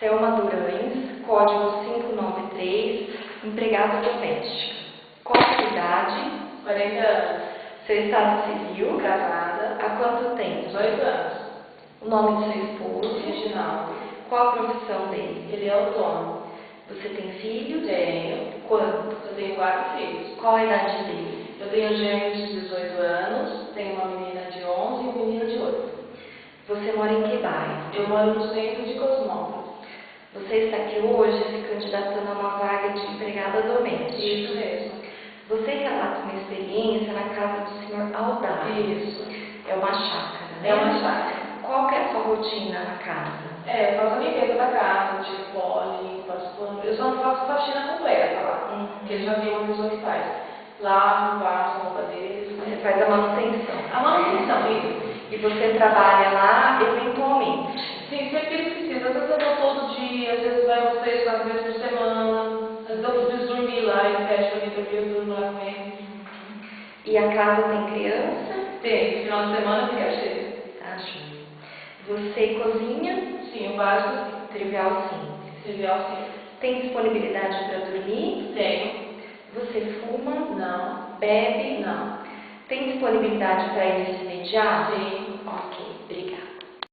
Selma Durães, código 593, empregada doméstica. Qual a sua idade? 40 anos. Seu estado civil? Casada. Há quanto tempo? 18 anos. O nome do seu esposo? Reginaldo. Qual a profissão dele? Ele é autônomo. Você tem filhos? Tenho. Quantos? Eu tenho 4 filhos. Qual a idade dele? Eu tenho gêmeos de 18 anos, tenho uma menina de 11 e um menino de 8. Você mora em que bairro? Eu moro no centro de Cosmópolis. Você está aqui hoje se candidatando a uma vaga de empregada doméstica. Isso mesmo. Você relata uma experiência na casa do Sr. Aldair. Isso. É uma chácara, né? É uma chácara. Qual que é a sua rotina na casa? Eu faço a limpeza da casa, tiro pó, limpo, faço pano. Eu só não faço faxina completa lá, porque já tem uma pessoa que faz. Lavo, passo a roupa deles. Você faz a manutenção. A manutenção, isso. E você trabalha lá eventualmente? Sim, sempre que precisa. Às vezes eu vou todo dia, às vezes vai umas 3, 4 vezes por semana. Às vezes eu preciso dormir lá, ele pede pra mim dormir, eu durmo lá com ele. E a casa tem criança? Tem, final de semana fica cheio. Tá, joia. Você cozinha? Sim, o básico sim. Trivial simples. Trivial sim. Tem disponibilidade para dormir? Tenho. Você fuma? Não. Bebe? Não. Tem disponibilidade para início imediato? Sim. Ok, obrigada.